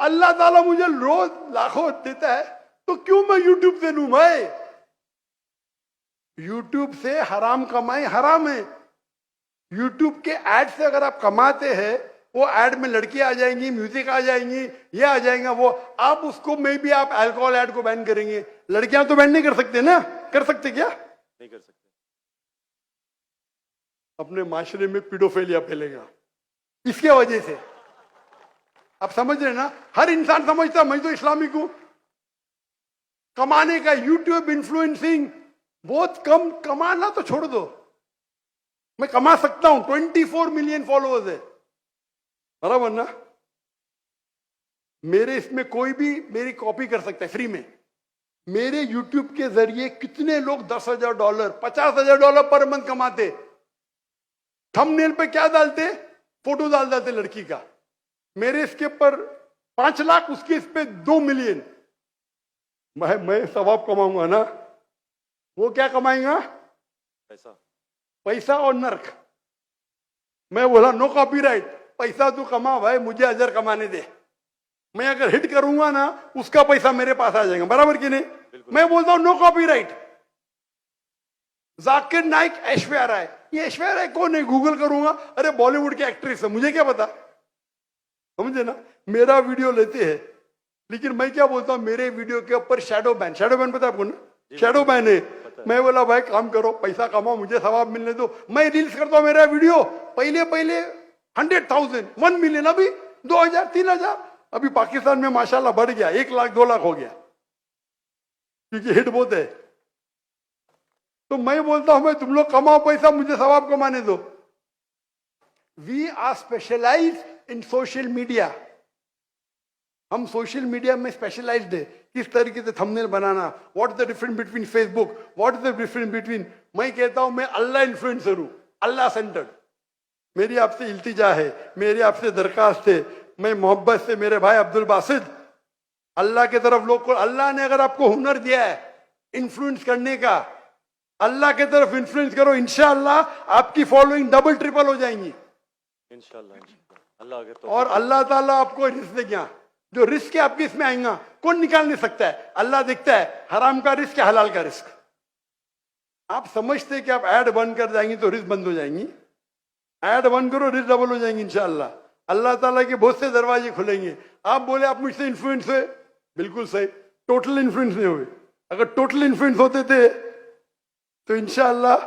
अल्लाह ताला मुझे रोज लाखों देता है, तो क्यों मैं यूट्यूब से लूं? मैं यूट्यूब से हराम कमाई हराम है। यूट्यूब के एड से अगर आप कमाते हैं, वो एड में लड़कियां आ जाएंगी, म्यूजिक आ जाएंगी, ये आ जाएगा वो, आप उसको में भी आप अल्कोहल एड को बैन करेंगे। लड़कियां तो बैन नहीं कर सकते ना? कर सकते क्या? नहीं कर सकते। अपने माशरे में पीडोफिलिया फैलेगा इसके वजह से। आप समझ रहे ना? हर इंसान समझता मैं तो इस्लामिक हूं। कमाने का यूट्यूब इन्फ्लुएंसिंग बहुत कम, कमाना तो छोड़ दो, मैं कमा सकता हूं। 24 मिलियन फॉलोअर्स है, बराबर ना? मेरे इसमें कोई भी मेरी कॉपी कर सकता है फ्री में। मेरे यूट्यूब के जरिए कितने लोग $10,000, $50,000 पर मंथ कमाते। थंबनेल पे क्या डालते? फोटो डाल देते लड़की का। मेरे इसके ऊपर 5 लाख, उसके इस पे 2 मिलियन। मैं सवाब कमाऊंगा ना, वो क्या कमाएगा? पैसा। पैसा और नर्क। मैं बोला नो कॉपीराइट, पैसा तू कमा भाई, मुझे अजर कमाने दे। मैं अगर हिट करूंगा ना, उसका पैसा मेरे पास आ जाएगा, बराबर कि नहीं? मैं बोलता हूं नो कॉपीराइट। जाकिर नाइक ऐश्वर्या राय, ये ऐश्वर्या राय कौन है? गूगल करूंगा, अरे बॉलीवुड की एक्ट्रेस है, मुझे क्या पता? समझे ना? मेरा वीडियो लेते हैं, लेकिन मैं क्या बोलता हूं, मेरे वीडियो के ऊपर शैडो बैन। शैडो बैन पता है आपको ना? शैडो बैन है। मैं बोला भाई काम करो, पैसा कमाओ, मुझे सवाब मिलने दो। मैं रील्स करता हूं, मेरा वीडियो पहले 100,000, 1 मिलियन, अभी 2,000, 3,000। अभी पाकिस्तान में माशाल्लाह बढ़ गया, 1 लाख 2 लाख हो गया, क्योंकि हिट बहुत है। तो मैं बोलता हूं भाई तुम लोग कमाओ पैसा, मुझे सवाब कमाने दो। We are specialize in social media. हम सोशल मीडिया में स्पेशलाइज्ड है। किस तरीके से थंबनेल बनाना, what is the difference between Facebook, what is the difference between. मैं कहता हूं मैं अल्लाह इन्फ्लुएंसर हूं, अल्लाह सेंटर्ड। मेरी आपसे इल्तिजा है, मेरी आपसे दरखास्त है, मैं मोहब्बत से मेरे भाई अब्दुल बासित, अल्लाह के तरफ लोग को, अल्लाह ने अगर आपको हुनर दिया है इन्फ्लुएंस करने का, अल्लाह के तरफ इन्फ्लुएंस करो, इंशाअल्लाह आपकी फॉलोइंग डबल ट्रिपल हो जाएंगी इंशाअल्लाह। अल्लाह अगर तो, और अल्लाह ताला आपको रिस्क देगा। जो रिस्क है आपके इसमें आएगा, कौन निकाल नहीं सकता है? अल्लाह देखता है हराम का रिस्क है, हलाल का रिस्क। आप समझते कि आप ऐड बंद कर जाएंगी तो रिस्क बंद हो जाएंगी। ऐड बंद करो, रिस्क डबल हो जाएंगी इंशाअल्लाह। अल्लाह ताला के बहुत से दरवाजे खुलेंगे। आप बोले आप मुझसे इन्फ्लुएंस हुए, बिल्कुल सही, टोटल इन्फ्लुएंस नहीं हुए। अगर टोटल इन्फ्लुएंस होते थे तो इंशाअल्लाह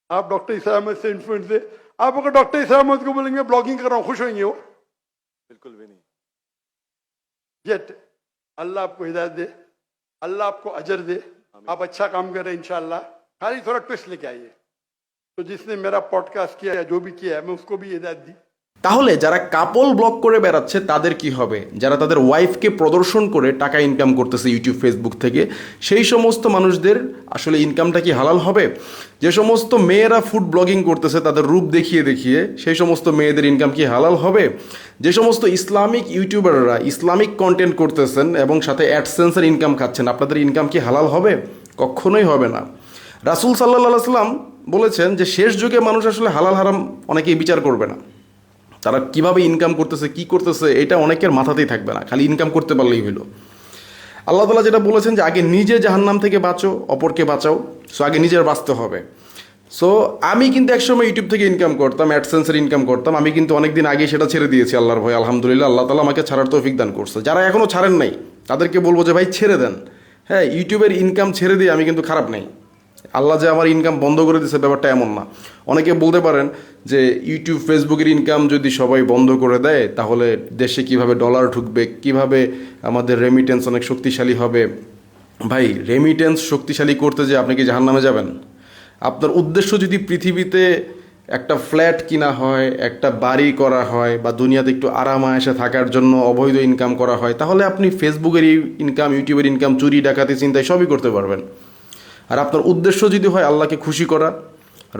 आप डॉक्टर ईसा अहमद से इन्फ्लुएंस थे। आप अगर डॉक्टर ईसा अहमद को बोलेंगे ब्लॉगिंग कर रहा हूं, खुश होंगे वो? बिल्कुल भी नहीं। येट अल्लाह आपको हिदायत दे, अल्लाह आपको अजर दे, आप अच्छा काम करें इंशाअल्लाह। खाली थोड़ा ट्विस्ट लेके आइए। तो जिसने मेरा पॉडकास्ट किया या जो भी किया है, मैं उसको भी हिदायत दी। তাহলে যারা কাপল ব্লগ করে বেড়াচ্ছে তাদের কি হবে? যারা তাদের ওয়াইফকে প্রদর্শন করে টাকা ইনকাম করতেছে ইউটিউব ফেসবুক থেকে, সেই সমস্ত মানুষদের আসলে ইনকামটা কি হালাল হবে? যে সমস্ত মেয়েরা ফুড ব্লগিং করতেছে তাদের রূপ দেখিয়ে দেখিয়ে, সেই সমস্ত মেয়েদের ইনকাম কি হালাল হবে? যে সমস্ত ইসলামিক ইউটিউবাররা ইসলামিক কন্টেন্ট করতেছেন এবং সাথে অ্যাডসেন্সের ইনকাম খাচ্ছেন, আপনাদের ইনকাম কি হালাল হবে? কখনোই হবে না। রাসূল সাল্লাল্লাহু আলাইহি ওয়াসাল্লাম বলেছেন যে শেষ যুগে মানুষ আসলে হালাল হারাম অনেকেই বিচার করবে না। তারা কিভাবে ইনকাম করতেছে, কি করতেছে, এটা অনেকের মাথাতেই থাকবে না, খালি ইনকাম করতে পারলেই হইল। আল্লাহ তাআলা যেটা বলেছেন যে আগে নিজে জাহান্নাম থেকে বাঁচো, অপরকে বাঁচাও। সো আগে নিজের বাঁচতে হবে। সো আমি কিন্তু একসময় ইউটিউব থেকে ইনকাম করতাম, অ্যাডসেন্সের ইনকাম করতাম। আমি কিন্তু অনেকদিন আগে সেটা ছেড়ে দিয়েছি আল্লাহর ভয়। আলহামদুলিল্লাহ, আল্লাহ তাআলা আমাকে ছাড়ার তৌফিক দান করছে। যারা এখনও ছাড়েন নাই তাদেরকে বলবো যে ভাই ছেড়ে দেন। হ্যাঁ, ইউটিউবের ইনকাম ছেড়ে দিয়ে আমি কিন্তু খারাপ নেই। আল্লাহ যে আমার ইনকাম বন্ধ করে দিয়েছে ব্যাপারটা এমন না। অনেকে বলতে পারেন যে ইউটিউব ফেসবুকের ইনকাম যদি সবাই বন্ধ করে দেয় তাহলে দেশে কিভাবে ডলার ঢুকবে, কিভাবে আমাদের রেমিটেন্স অনেক শক্তিশালী হবে। ভাই, রেমিটেন্স শক্তিশালী করতে যে আপনি কি জাহান্নামে যাবেন? আপনার উদ্দেশ্য যদি পৃথিবীতে একটা ফ্ল্যাট কিনা হয়, একটা বাড়ি করা হয়, বা দুনিয়াতে একটু আরাম আয়েশে থাকার জন্য অবৈধ ইনকাম করা হয়, তাহলে আপনি ফেসবুকের ইনকাম, ইউটিউবের ইনকাম, চুরি ডাকাতি চিন্তায় সবই করতে পারবেন। আর আপনার উদ্দেশ্য যদি হয় আল্লাহকে খুশি করা,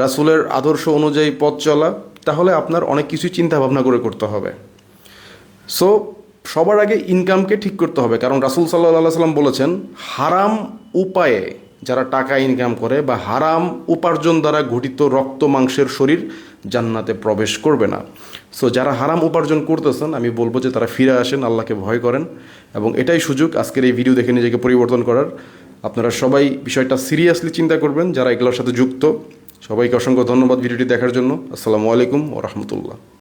রাসূলের আদর্শ অনুযায়ী পথ চলা, তাহলে আপনার অনেক কিছু চিন্তা ভাবনা করে করতে হবে। সো সবার আগে ইনকামকে ঠিক করতে হবে, কারণ রাসূল সাল্লাল্লাহু আলাইহি ওয়াসাল্লাম বলেছেন হারাম উপায়ে যারা টাকা ইনকাম করে বা হারাম উপার্জন দ্বারা গঠিত রক্ত মাংসের শরীর জান্নাতে প্রবেশ করবে না। সো যারা হারাম উপার্জন করতেছেন আমি বলবো যে তারা ফিরে আসেন, আল্লাহকে ভয় করেন, এবং এটাই সুযোগ আজকের এই ভিডিও দেখে নিজেকে পরিবর্তন করার। আপনারা সবাই বিষয়টা সিরিয়াসলি চিন্তা করবেন যারা এগুলোর সাথে যুক্ত। সবাইকে অসংখ্য ধন্যবাদ ভিডিওটি দেখার জন্য। আসসালামু আলাইকুম ওয়া রাহমাতুল্লাহ।